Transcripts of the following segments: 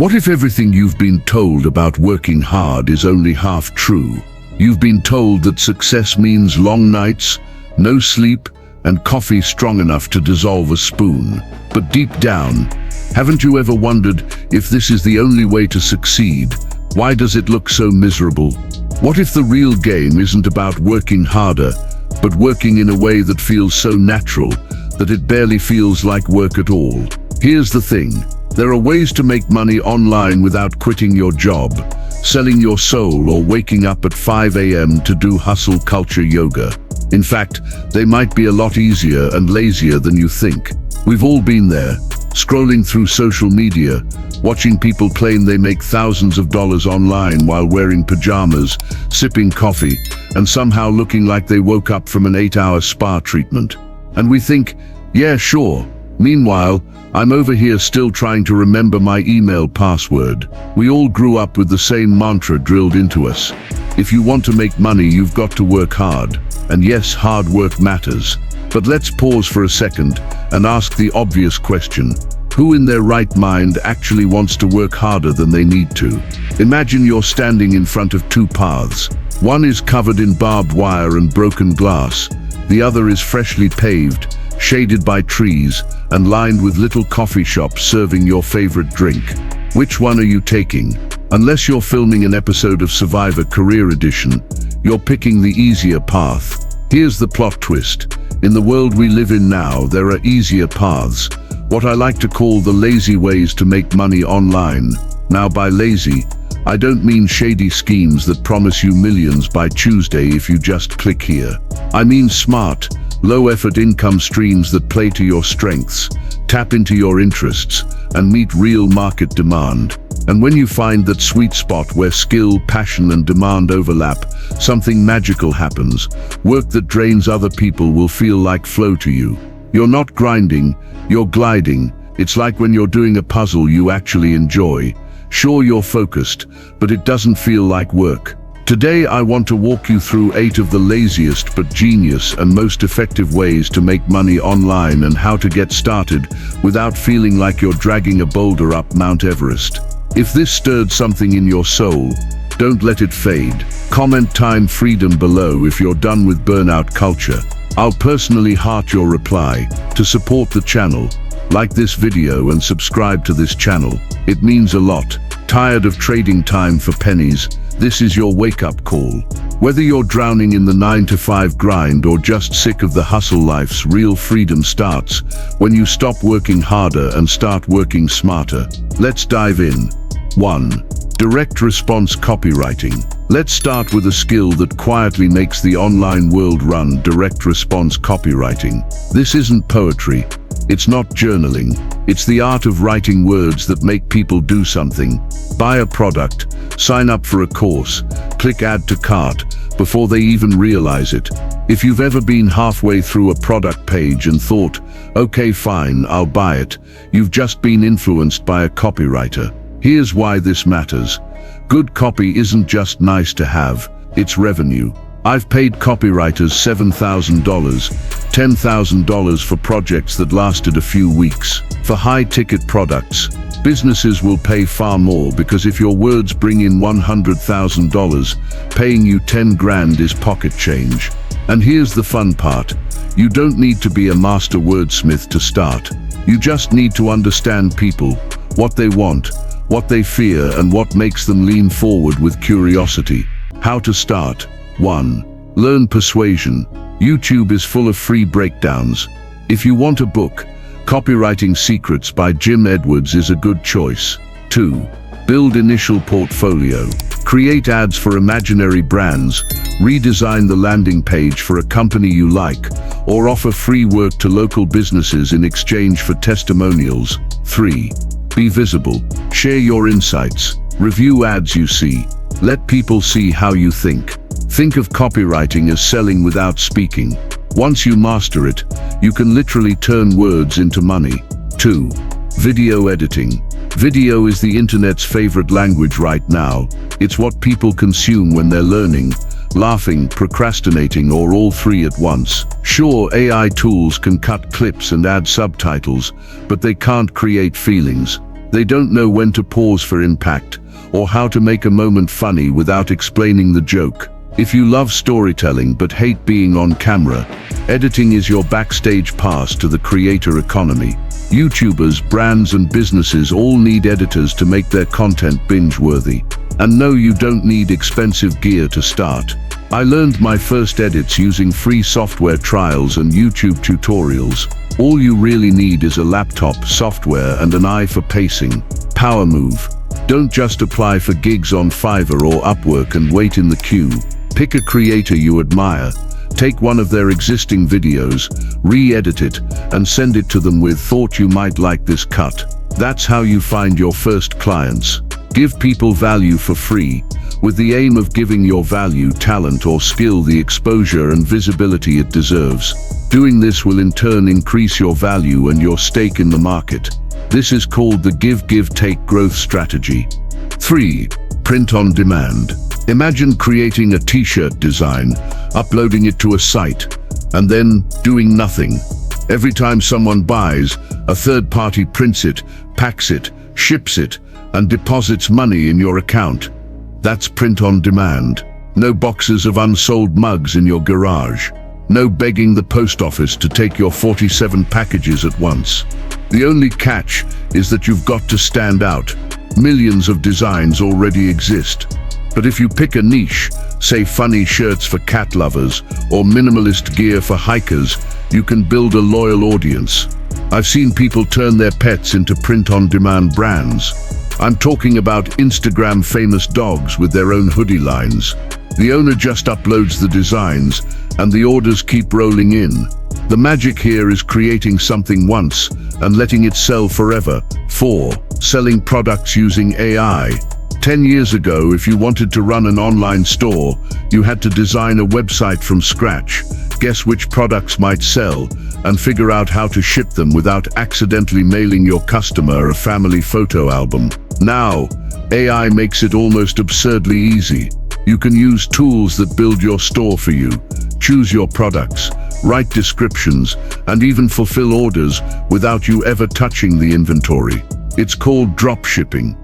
What if everything you've been told about working hard is only half true? You've been told that success means long nights, no sleep, and coffee strong enough to dissolve a spoon. But deep down, haven't you ever wondered if this is the only way to succeed? Why does it look so miserable? What if the real game isn't about working harder, but working in a way that feels so natural that it barely feels like work at all? Here's the thing. There are ways to make money online without quitting your job, selling your soul, or waking up at 5 a.m. to do hustle culture yoga. In fact, they might be a lot easier and lazier than you think. We've all been there, scrolling through social media, watching people claim they make thousands of dollars online while wearing pajamas, sipping coffee, and somehow looking like they woke up from an 8-hour spa treatment. And we think, yeah, sure. Meanwhile, I'm over here still trying to remember my email password. We all grew up with the same mantra drilled into us. If you want to make money, you've got to work hard. And yes, hard work matters. But let's pause for a second and ask the obvious question. Who in their right mind actually wants to work harder than they need to? Imagine you're standing in front of two paths. One is covered in barbed wire and broken glass. The other is freshly paved, shaded by trees, and lined with little coffee shops serving your favorite drink. Which one are you taking? Unless you're filming an episode of Survivor Career Edition, you're picking the easier path. Here's the plot twist. In the world we live in now, there are easier paths, what I like to call the lazy ways to make money online. Now, by lazy, I don't mean shady schemes that promise you millions by Tuesday if you just click here. I mean smart, low-effort income streams that play to your strengths, tap into your interests, and meet real market demand. And when you find that sweet spot where skill, passion, and demand overlap, something magical happens. Work that drains other people will feel like flow to you. You're not grinding, you're gliding. It's like when you're doing a puzzle you actually enjoy. Sure, you're focused, but it doesn't feel like work. Today I want to walk you through 8 of the laziest but genius and most effective ways to make money online and how to get started without feeling like you're dragging a boulder up Mount Everest. If this stirred something in your soul, don't let it fade. Comment time freedom below if you're done with burnout culture. I'll personally heart your reply. To support the channel, like this video and subscribe to this channel. It means a lot. Tired of trading time for pennies? This is your wake-up call. Whether you're drowning in the 9-to-5 grind or just sick of the hustle life's real freedom starts when you stop working harder and start working smarter. Let's dive in. 1. Direct response copywriting. Let's start with a skill that quietly makes the online world run: direct response copywriting. This isn't poetry. It's not journaling. It's the art of writing words that make people do something. Buy a product, sign up for a course, click add to cart before they even realize it. If you've ever been halfway through a product page and thought, okay, fine, I'll buy it, you've just been influenced by a copywriter. Here's why this matters. Good copy isn't just nice to have, it's revenue. I've paid copywriters $7,000, $10,000 for projects that lasted a few weeks. For high-ticket products, businesses will pay far more because if your words bring in $100,000, paying you 10 grand is pocket change. And here's the fun part. You don't need to be a master wordsmith to start. You just need to understand people, what they want, what they fear, and what makes them lean forward with curiosity. How to start. 1. Learn persuasion. YouTube is full of free breakdowns. If you want a book, Copywriting Secrets by Jim Edwards is a good choice. 2. Build initial portfolio. Create ads for imaginary brands, redesign the landing page for a company you like, or offer free work to local businesses in exchange for testimonials. 3. Be visible. Share your insights. Review ads you see. Let people see how you think. Think of copywriting as selling without speaking. Once you master it, you can literally turn words into money. 2. Video editing. Video is the internet's favorite language right now. It's what people consume when they're learning, laughing, procrastinating, or all three at once. Sure, AI tools can cut clips and add subtitles, but they can't create feelings. They don't know when to pause for impact, or how to make a moment funny without explaining the joke. If you love storytelling but hate being on camera, editing is your backstage pass to the creator economy. YouTubers, brands and businesses all need editors to make their content binge-worthy. And no, you don't need expensive gear to start. I learned my first edits using free software trials and YouTube tutorials. All you really need is a laptop, software and an eye for pacing. Power move. Don't just apply for gigs on Fiverr or Upwork and wait in the queue. Pick a creator you admire. Take one of their existing videos, re-edit it, and send it to them with "thought you might like this cut." That's how you find your first clients. Give people value for free, with the aim of giving your value, talent or skill the exposure and visibility it deserves. Doing this will in turn increase your value and your stake in the market. This is called the give-give-take growth strategy. 3. Print on demand. Imagine creating a t-shirt design, uploading it to a site, and then doing nothing. Every time someone buys, a third party prints it, packs it, ships it, and deposits money in your account. That's print on demand. No boxes of unsold mugs in your garage. No begging the post office to take your 47 packages at once. The only catch is that you've got to stand out. Millions of designs already exist. But if you pick a niche, say funny shirts for cat lovers or minimalist gear for hikers, you can build a loyal audience. I've seen people turn their pets into print-on-demand brands. I'm talking about Instagram famous dogs with their own hoodie lines. The owner just uploads the designs and the orders keep rolling in. The magic here is creating something once and letting it sell forever. 4. Selling products using AI. 10 years ago, if you wanted to run an online store, you had to design a website from scratch, guess which products might sell, and figure out how to ship them without accidentally mailing your customer a family photo album. Now, AI makes it almost absurdly easy. You can use tools that build your store for you, choose your products, write descriptions, and even fulfill orders without you ever touching the inventory. It's called drop shipping.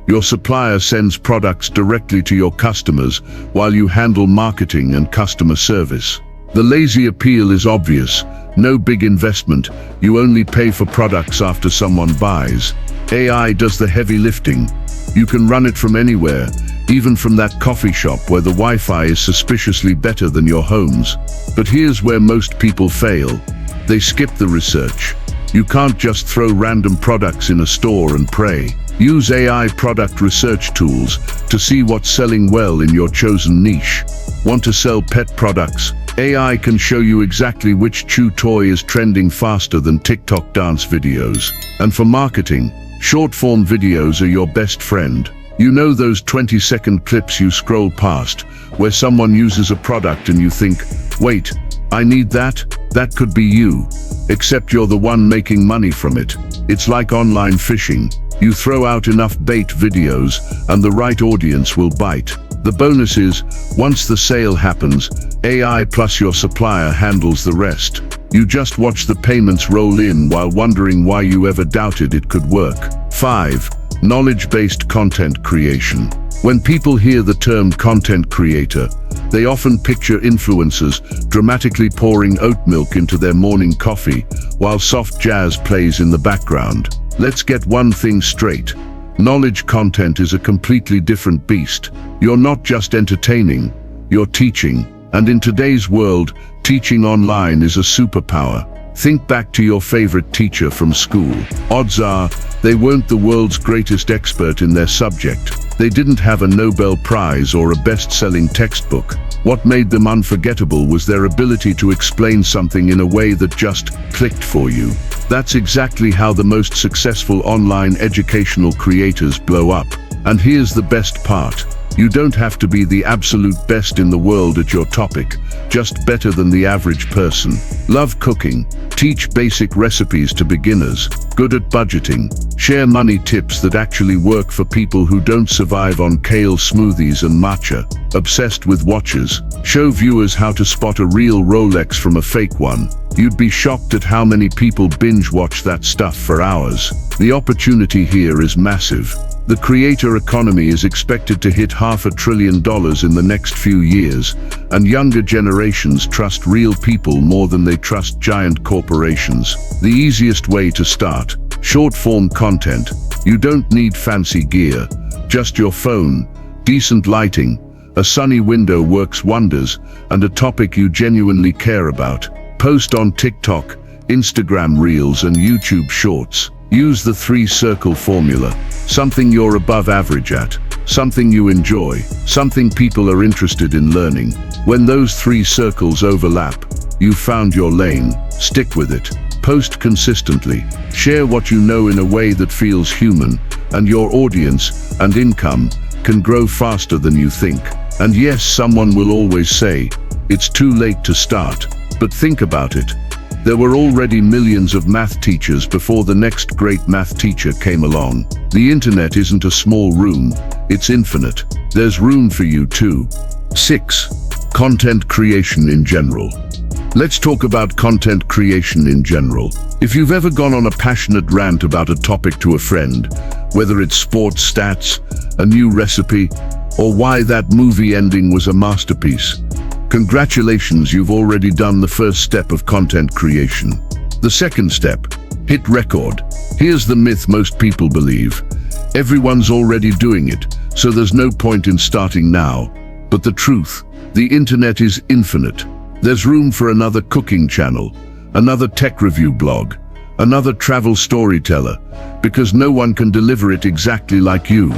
Your supplier sends products directly to your customers while you handle marketing and customer service. The lazy appeal is obvious. No big investment. You only pay for products after someone buys. AI does the heavy lifting. You can run it from anywhere, even from that coffee shop where the Wi-Fi is suspiciously better than your home's. But here's where most people fail. They skip the research. You can't just throw random products in a store and pray. Use AI product research tools to see what's selling well in your chosen niche. Want to sell pet products? AI can show you exactly which chew toy is trending faster than TikTok dance videos. And for marketing, short-form videos are your best friend. You know those 20-second clips you scroll past, where someone uses a product and you think, wait, I need that? That could be you. Except you're the one making money from it. It's like online fishing. You throw out enough bait videos and the right audience will bite. The bonus is, once the sale happens, AI plus your supplier handles the rest. You just watch the payments roll in while wondering why you ever doubted it could work. 5. Knowledge-based content creation. When people hear the term content creator, they often picture influencers dramatically pouring oat milk into their morning coffee while soft jazz plays in the background. Let's get one thing straight. Knowledge content is a completely different beast. You're not just entertaining, you're teaching. And in today's world, teaching online is a superpower. Think back to your favorite teacher from school. Odds are, they weren't the world's greatest expert in their subject. They didn't have a Nobel Prize or a best-selling textbook. What made them unforgettable was their ability to explain something in a way that just clicked for you. That's exactly how the most successful online educational creators blow up. And here's the best part. You don't have to be the absolute best in the world at your topic, just better than the average person. Love cooking? Teach basic recipes to beginners. Good at budgeting? Share money tips that actually work for people who don't survive on kale smoothies and matcha. Obsessed with watches? Show viewers how to spot a real Rolex from a fake one. You'd be shocked at how many people binge watch that stuff for hours. The opportunity here is massive. The creator economy is expected to hit $500 billion in the next few years, and younger generations trust real people more than they trust giant corporations. The easiest way to start: short-form content. You don't need fancy gear, just your phone, decent lighting, a sunny window works wonders, and a topic you genuinely care about. Post on TikTok, Instagram Reels, and YouTube Shorts. Use the 3-circle formula. Something you're above average at, something you enjoy, something people are interested in learning. When those 3 circles overlap, you've found your lane. Stick with it. Post consistently. Share what you know in a way that feels human, and your audience and income can grow faster than you think. And yes, someone will always say, it's too late to start. But think about it. There were already millions of math teachers before the next great math teacher came along. The internet isn't a small room, it's infinite. There's room for you too. 6. Content creation in general. Let's talk about content creation in general. If you've ever gone on a passionate rant about a topic to a friend, whether it's sports stats, a new recipe, or why that movie ending was a masterpiece, congratulations, you've already done the first step of content creation. The second step: hit record. Here's the myth most people believe. Everyone's already doing it, so there's no point in starting now. But the truth: the internet is infinite. There's room for another cooking channel, another tech review blog, another travel storyteller, because no one can deliver it exactly like you.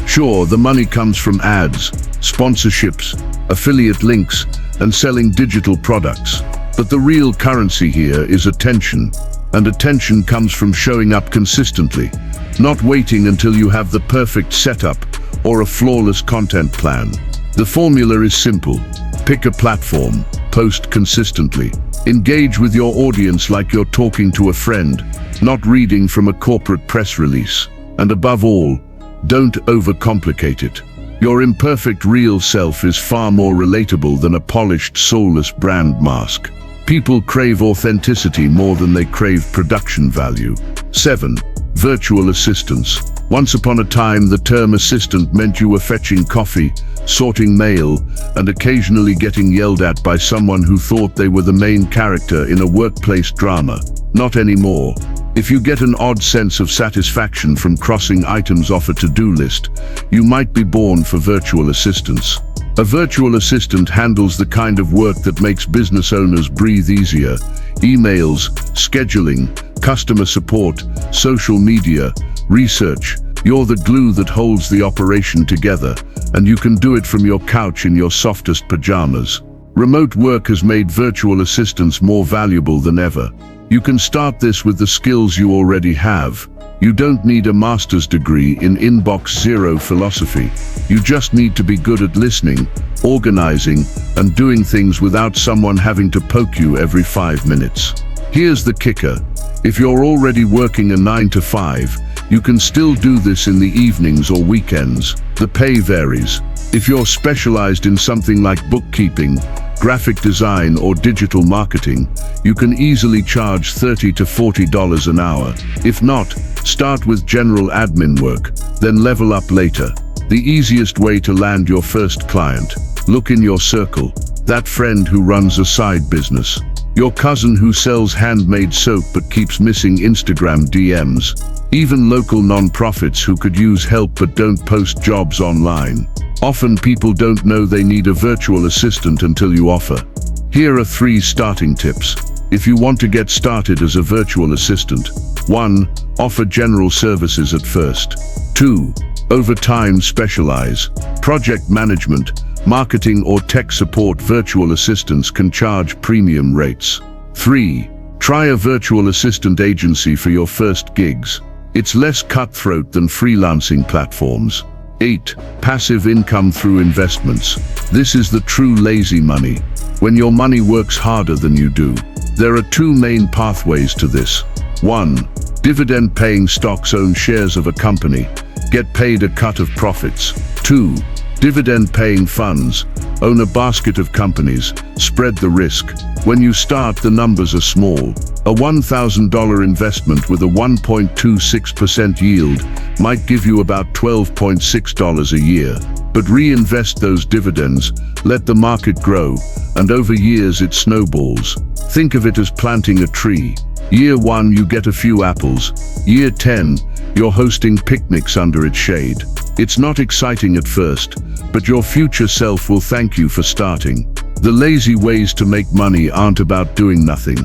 Sure, the money comes from ads, sponsorships, affiliate links, and selling digital products. But the real currency here is attention. And attention comes from showing up consistently, not waiting until you have the perfect setup or a flawless content plan. The formula is simple. Pick a platform, post consistently. Engage with your audience like you're talking to a friend, not reading from a corporate press release. And above all, don't overcomplicate it. Your imperfect real self is far more relatable than a polished, soulless brand mask. People crave authenticity more than they crave production value. 7. Virtual assistants. Once upon a time, the term assistant meant you were fetching coffee, sorting mail, and occasionally getting yelled at by someone who thought they were the main character in a workplace drama. Not anymore. If you get an odd sense of satisfaction from crossing items off a to-do list, you might be born for virtual assistants. A virtual assistant handles the kind of work that makes business owners breathe easier: emails, scheduling, customer support, social media, research. You're the glue that holds the operation together, and you can do it from your couch in your softest pajamas. Remote work has made virtual assistants more valuable than ever. You can start this with the skills you already have. You don't need a master's degree in inbox zero philosophy. You just need to be good at listening, organizing, and doing things without someone having to poke you every 5 minutes. Here's the kicker. If you're already working a 9 to 5, you can still do this in the evenings or weekends. The pay varies. If you're specialized in something like bookkeeping, graphic design, or digital marketing, you can easily charge $30 to $40 an hour. If not, start with general admin work, then level up later. The easiest way to land your first client: look in your circle. That friend who runs a side business. Your cousin who sells handmade soap but keeps missing Instagram DMs. Even local non-profits who could use help but don't post jobs online. Often people don't know they need a virtual assistant until you offer. Here are 3 starting tips. If you want to get started as a virtual assistant: 1. Offer general services at first. 2. Over time specialize. Project management, marketing, or tech support. Virtual assistants can charge premium rates. 3. Try a virtual assistant agency for your first gigs. It's less cutthroat than freelancing platforms. 8. Passive income through investments. This is the true lazy money, when your money works harder than you do. There are 2 main pathways to this. 1. Dividend-paying stocks. Own shares of a company. Get paid a cut of profits. 2. Dividend-paying funds. Own a basket of companies. Spread the risk. When you start, the numbers are small. A $1,000 investment with a 1.26% yield might give you about $12.6 a year. But reinvest those dividends, let the market grow, and over years it snowballs. Think of it as planting a tree. Year 1, you get a few apples. Year 10, you're hosting picnics under its shade. It's not exciting at first, but your future self will thank you for starting. The lazy ways to make money aren't about doing nothing.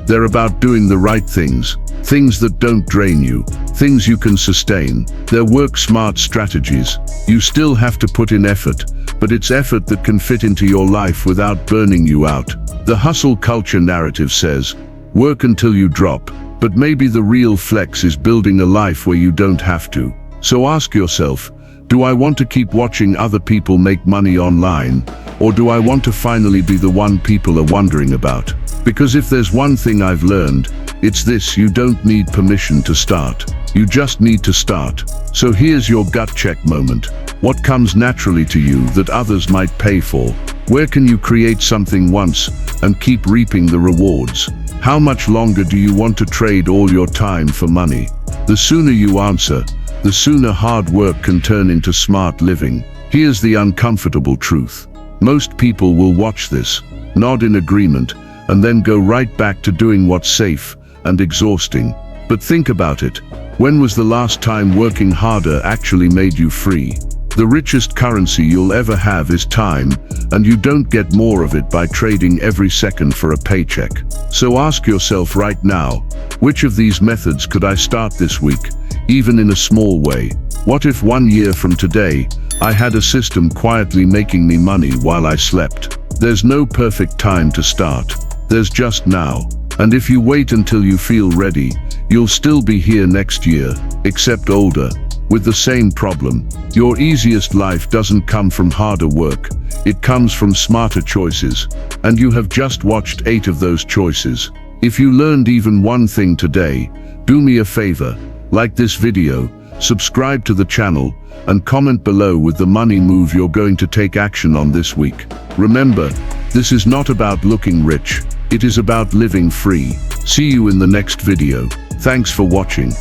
They're about doing the right things. Things that don't drain you. Things you can sustain. They're work-smart strategies. You still have to put in effort, but it's effort that can fit into your life without burning you out. The hustle culture narrative says, work until you drop, but maybe the real flex is building a life where you don't have to. So ask yourself, do I want to keep watching other people make money online, or do I want to finally be the one people are wondering about? Because if there's one thing I've learned, it's this: you don't need permission to start. You just need to start. So here's your gut check moment. What comes naturally to you that others might pay for? Where can you create something once and keep reaping the rewards? How much longer do you want to trade all your time for money? The sooner you answer, the sooner hard work can turn into smart living. Here's the uncomfortable truth. Most people will watch this, nod in agreement, and then go right back to doing what's safe and exhausting. But think about it. When was the last time working harder actually made you free? The richest currency you'll ever have is time, and you don't get more of it by trading every second for a paycheck. So ask yourself right now, which of these methods could I start this week, even in a small way? What if 1 year from today, I had a system quietly making me money while I slept? There's no perfect time to start. There's just now. And if you wait until you feel ready, you'll still be here next year, except older, with the same problem. Your easiest life doesn't come from harder work. It comes from smarter choices. And you have just watched 8 of those choices. If you learned even one thing today, do me a favor, like this video, subscribe to the channel, and comment below with the money move you're going to take action on this week. Remember, this is not about looking rich. It is about living free. See you in the next video. Thanks for watching.